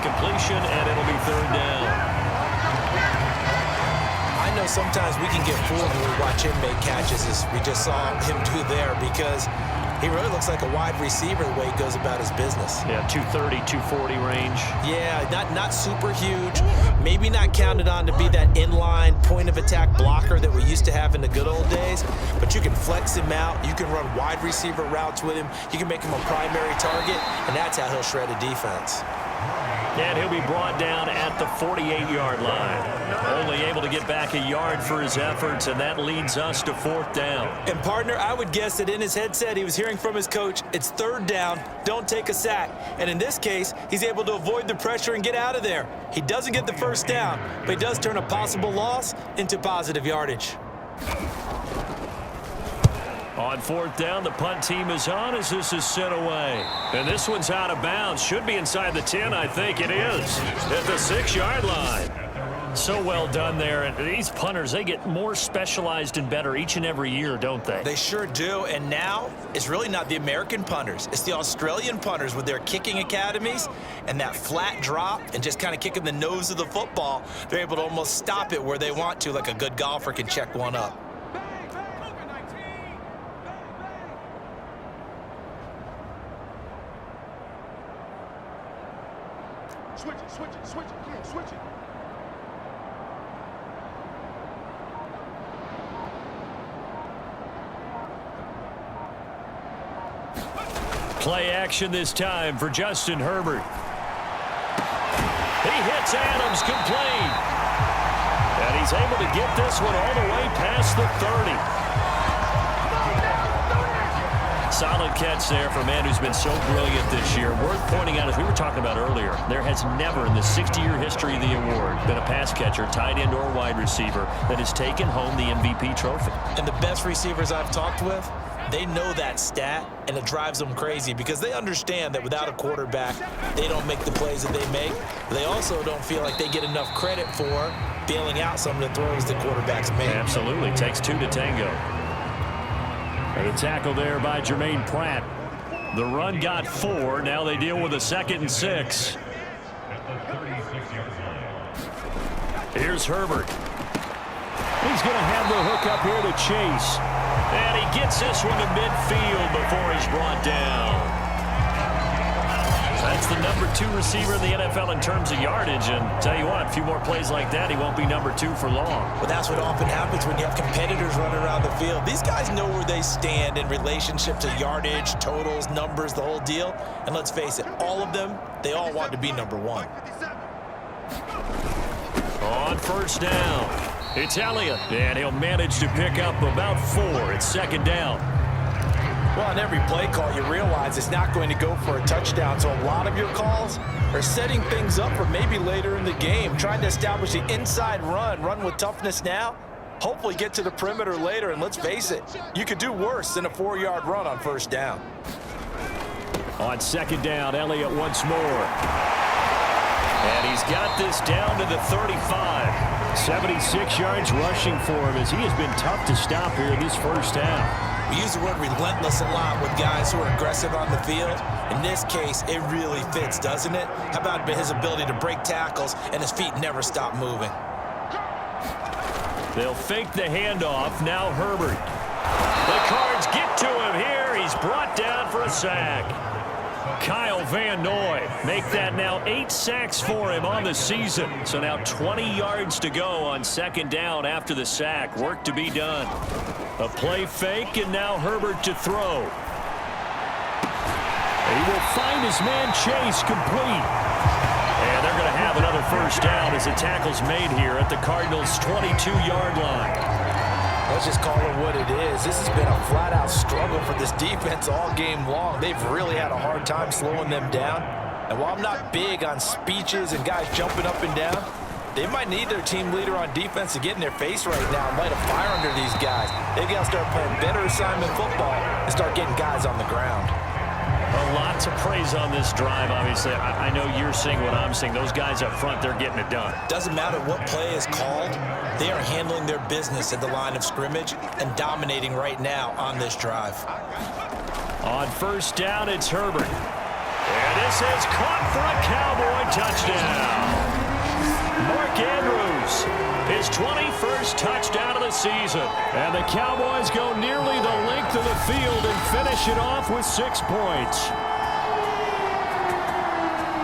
completion, and it'll be third down. I know sometimes we can get fooled when we watch him make catches, as we just saw him do there, because he really looks like a wide receiver the way he goes about his business. Yeah, 230, 240 range. Yeah, not super huge. Maybe not counted on to be that inline point-of-attack blocker that we used to have in the good old days, but you can flex him out. You can run wide receiver routes with him. You can make him a primary target, and that's how he'll shred a defense. And he'll be brought down at the 48-yard line. Only able to get back a yard for his efforts, and that leads us to fourth down. And, partner, I would guess that in his headset he was hearing from his coach, it's third down, don't take a sack. And in this case, he's able to avoid the pressure and get out of there. He doesn't get the first down, but he does turn a possible loss into positive yardage. On fourth down, the punt team is on as this is sent away. And this one's out of bounds. Should be inside the 10, I think it is. At the 6-yard line. So well done there. And these punters, they get more specialized and better each and every year, don't they? They sure do. And now it's really not the American punters. It's the Australian punters with their kicking academies and that flat drop and just kind of kicking the nose of the football. They're able to almost stop it where they want to, like a good golfer can check one up. Switch it, yeah, switch it. Play action this time for Justin Herbert. He hits Adams complete. And he's able to get this one all the way past the 30. Solid catch there for a man who's been so brilliant this year. Worth pointing out, as we were talking about earlier, there has never in the 60-year history of the award been a pass catcher, tight end or wide receiver, that has taken home the MVP trophy. And the best receivers I've talked with, they know that stat, and it drives them crazy because they understand that without a quarterback, they don't make the plays that they make. They also don't feel like they get enough credit for bailing out some of the throws the quarterbacks make. Absolutely. Takes two to tango. And a tackle there by Jermaine Pratt. The run got 4. Now they deal with a 2nd and 6. Here's Herbert. He's going to have the hook up here to Chase. And he gets this one to midfield before he's brought down. That's the number 2 receiver in the NFL in terms of yardage. And tell you what, a few more plays like that, he won't be number 2 for long. Well, that's what often happens when you have competitors running around the field. These guys know where they stand in relationship to yardage, totals, numbers, the whole deal. And let's face it, all of them, they all want to be number 1. On first down, it's Elliott. And he'll manage to pick up about 4. It's 2nd down. Well, on every play call, you realize it's not going to go for a touchdown. So a lot of your calls are setting things up for maybe later in the game, trying to establish the inside run with toughness now, hopefully get to the perimeter later. And let's face it, you could do worse than a 4-yard run on first down. On 2nd down, Elliott once more. And he's got this down to the 35. 76 yards rushing for him as he has been tough to stop here in this first half. We use the word relentless a lot with guys who are aggressive on the field. In this case, it really fits, doesn't it? How about his ability to break tackles and his feet never stop moving? They'll fake the handoff. Now Herbert. The Cards get to him here. He's brought down for a sack. Kyle Van Noy make that now 8 sacks for him on the season. So now 20 yards to go on 2nd down after the sack. Work to be done. A play fake, and now Herbert to throw. He will find his man Chase complete. And they're going to have another first down as the tackle's made here at the Cardinals' 22-yard line. Let's just call it what it is. This has been a flat-out struggle for this defense all game long. They've really had a hard time slowing them down. And while I'm not big on speeches and guys jumping up and down, they might need their team leader on defense to get in their face right now and light a fire under these guys. They've got to start playing better assignment football and start getting guys on the ground. A lot to praise on this drive, obviously. I know you're seeing what I'm seeing. Those guys up front, they're getting it done. Doesn't matter what play is called. They are handling their business at the line of scrimmage and dominating right now on this drive. On first down, it's Herbert. And this is caught for a Cowboy touchdown. Mark Andrews, his 21st touchdown of the season. And the Cowboys go nearly the length of the field and finish it off with 6 points.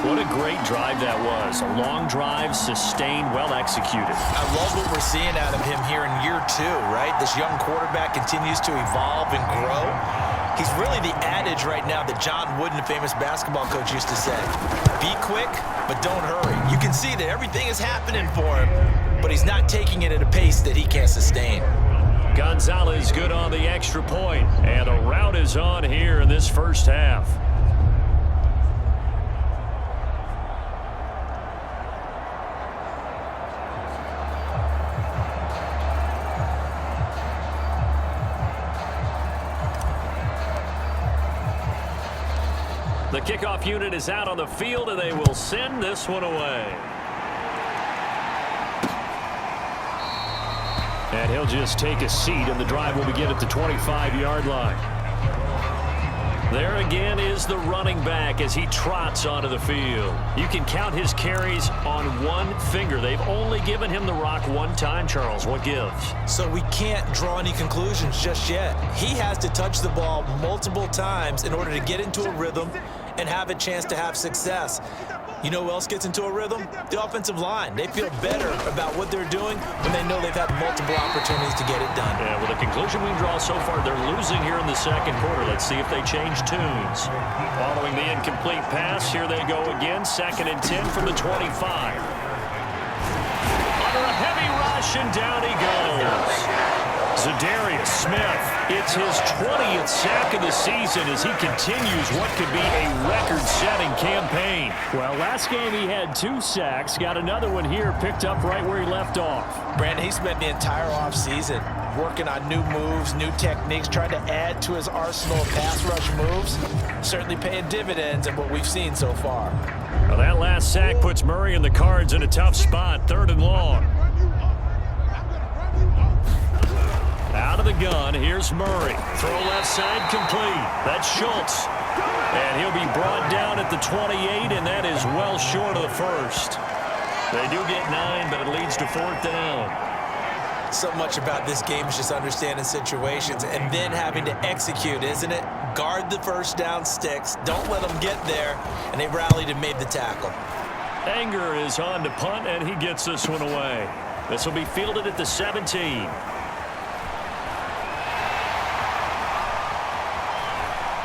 What a great drive that was. A long drive, sustained, well executed. I love what we're seeing out of him here in year 2, right? This young quarterback continues to evolve and grow. He's really the adage right now that John Wooden, the famous basketball coach, used to say. Be quick, but don't hurry. You can see that everything is happening for him, but he's not taking it at a pace that he can't sustain. Gonzalez good on the extra point, and a rout is on here in this first half. The kickoff unit is out on the field, and they will send this one away. And he'll just take a seat, and the drive will begin at the 25-yard line. There again is the running back as he trots onto the field. You can count his carries on one finger. They've only given him the rock one time, Charles. What gives? So we can't draw any conclusions just yet. He has to touch the ball multiple times in order to get into a rhythm and have a chance to have success. You know who else gets into a rhythm? The offensive line. They feel better about what they're doing when they know they've had multiple opportunities to get it done. Yeah, well, the conclusion we can draw so far, they're losing here in the second quarter. Let's see if they change tunes. Following the incomplete pass, here they go again. 2nd and 10 from the 25. Under a heavy rush, and down he goes. Za'Darius Smith, it's his 20th sack of the season as he continues what could be a record-setting campaign. Well, last game he had 2 sacks, got another one here, picked up right where he left off. Brandon, he spent the entire offseason working on new moves, new techniques, trying to add to his arsenal of pass rush moves. Certainly paying dividends in what we've seen so far. Well, that last sack puts Murray and the Cards in a tough spot, 3rd and long. Out of the gun, here's Murray. Throw left side complete. That's Schultz. And he'll be brought down at the 28, and that is well short of the first. They do get 9, but it leads to 4th down. So much about this game is just understanding situations and then having to execute, isn't it? Guard the first down sticks. Don't let them get there. And they rallied and made the tackle. Anger is on to punt, and he gets this one away. This will be fielded at the 17.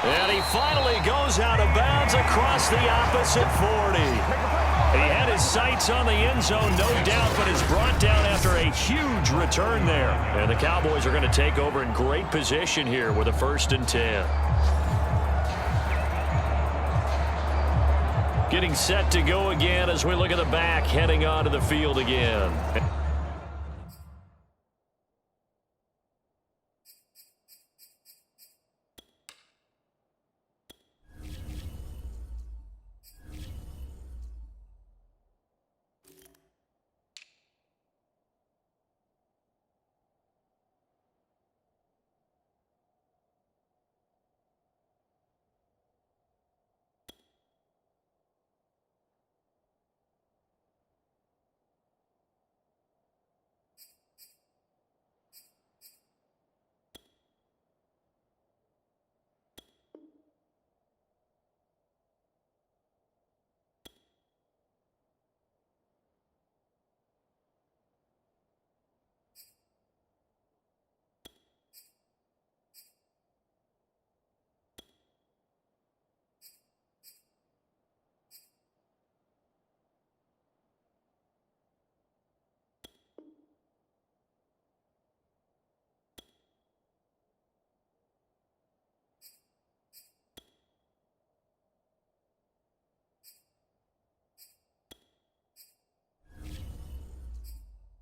And he finally goes out of bounds across the opposite 40. He had his sights on the end zone, no doubt, but is brought down after a huge return there. And the Cowboys are going to take over in great position here with a 1st and 10. Getting set to go again as we look at the back heading onto the field again.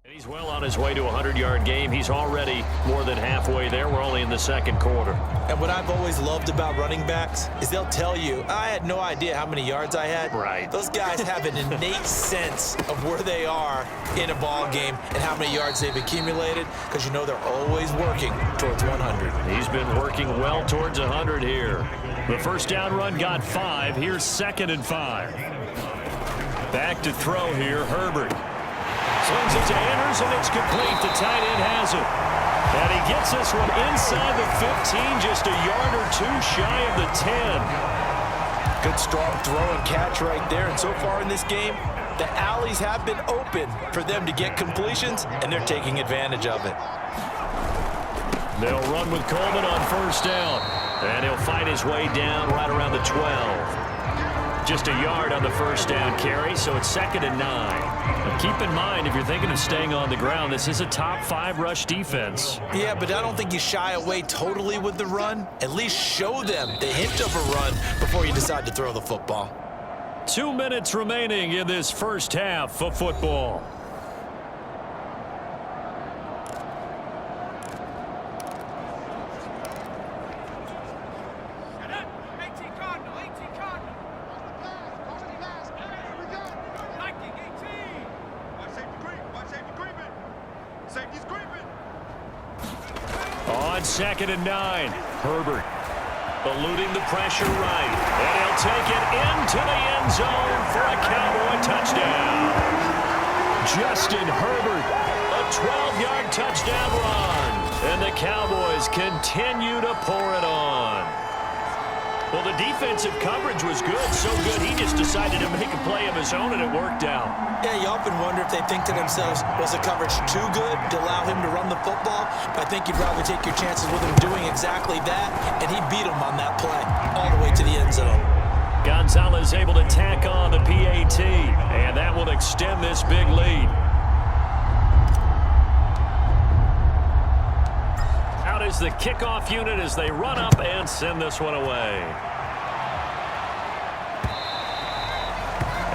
He's well on his way to a 100-yard game. He's already more than halfway there. We're only in the second quarter. And what I've always loved about running backs is they'll tell you, I had no idea how many yards I had. Right. Those guys have an innate sense of where they are in a ball game and how many yards they've accumulated, because you know they're always working towards 100. He's been working well towards 100 here. The first down run got 5. Here's 2nd and 5. Back to throw here, Herbert. Slings it to Anders, and it's complete. The tight end has it. And he gets this one inside the 15, just a yard or two shy of the 10. Good strong throw and catch right there. And so far in this game, the alleys have been open for them to get completions, and they're taking advantage of it. They'll run with Coleman on first down. And he'll fight his way down right around the 12. Just a yard on the first down carry, so it's 2nd and 9. Now keep in mind, if you're thinking of staying on the ground, this is a top 5 rush defense. Yeah, but I don't think you shy away totally with the run. At least show them the hint of a run before you decide to throw the football. 2 minutes remaining in this first half of football. On 2nd and 9, Herbert eluding the pressure right, and he'll take it into the end zone for a Cowboy touchdown. Justin Herbert, a 12-yard touchdown run, and the Cowboys continue to pour it on. Well, the defensive coverage was good, so good he just decided to make a play of his own, and it worked out. Yeah, you often wonder if they think to themselves, was the coverage too good to allow him to run the football? But I think you'd rather take your chances with him doing exactly that, and he beat him on that play all the way to the end zone. Gonzalez able to tack on the PAT, and that will extend this big lead. Out is the kickoff unit as they run up and send this one away.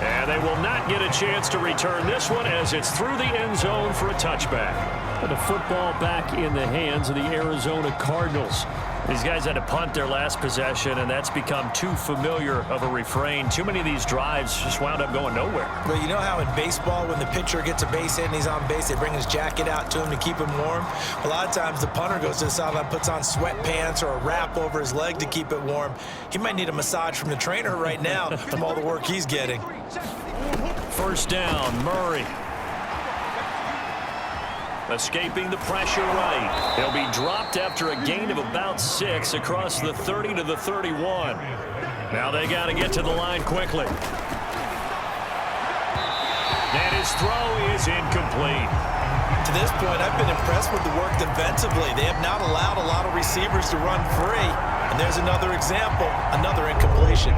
And they will not get a chance to return this one as it's through the end zone for a touchback. And the football back in the hands of the Arizona Cardinals. These guys had to punt their last possession, and that's become too familiar of a refrain. Too many of these drives just wound up going nowhere. Well, you know how in baseball, when the pitcher gets a base hit and he's on base, they bring his jacket out to him to keep him warm? A lot of times the punter goes to the sideline, puts on sweatpants or a wrap over his leg to keep it warm. He might need a massage from the trainer right now from all the work he's getting. First down, Murray. Escaping the pressure right. He'll be dropped after a gain of about 6 across the 30 to the 31. Now they got to get to the line quickly. And his throw is incomplete. To this point, I've been impressed with the work defensively. They have not allowed a lot of receivers to run free. And there's another example, another incompletion.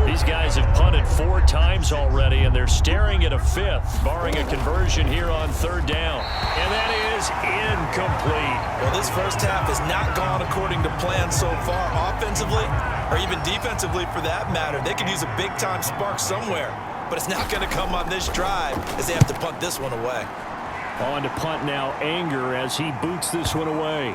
These guys have punted 4 times already, and they're staring at a 5th, barring a conversion here on 3rd down. And that is incomplete. Well, this first half has not gone according to plan so far offensively, or even defensively for that matter. They could use a big-time spark somewhere, but it's not going to come on this drive as they have to punt this one away. On to punt now, Anger, as he boots this one away.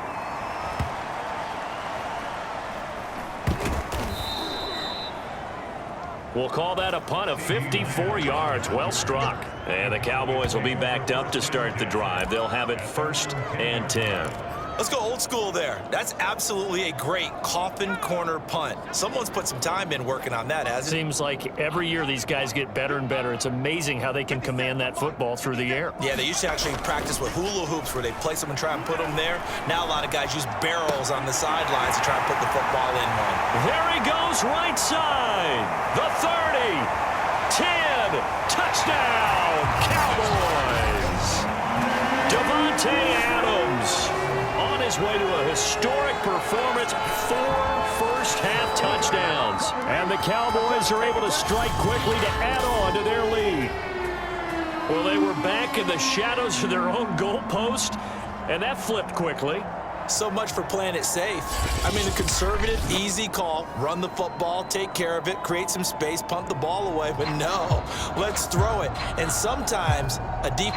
We'll call that a punt of 54 yards. Well struck. And the Cowboys will be backed up to start the drive. They'll have it 1st and 10. Let's go old school there. That's absolutely a great coffin corner punt. Someone's put some time in working on that, hasn't it? Seems like every year these guys get better and better. It's amazing how they can command that football through the air. Yeah, they used to actually practice with hula hoops where they place them and try and put them there. Now a lot of guys use barrels on the sidelines to try and put the football in one. There he goes, right side. The 30, 10, touchdown, Cowboys. Davante Adams on his way to a historic performance, 4 first-half touchdowns. And the Cowboys are able to strike quickly to add on to their lead. Well, they were back in the shadows of their own goalpost, and that flipped quickly. So much for playing it safe. I mean, a conservative, easy call, run the football, take care of it, create some space, punt the ball away. But no, let's throw it. And sometimes a deep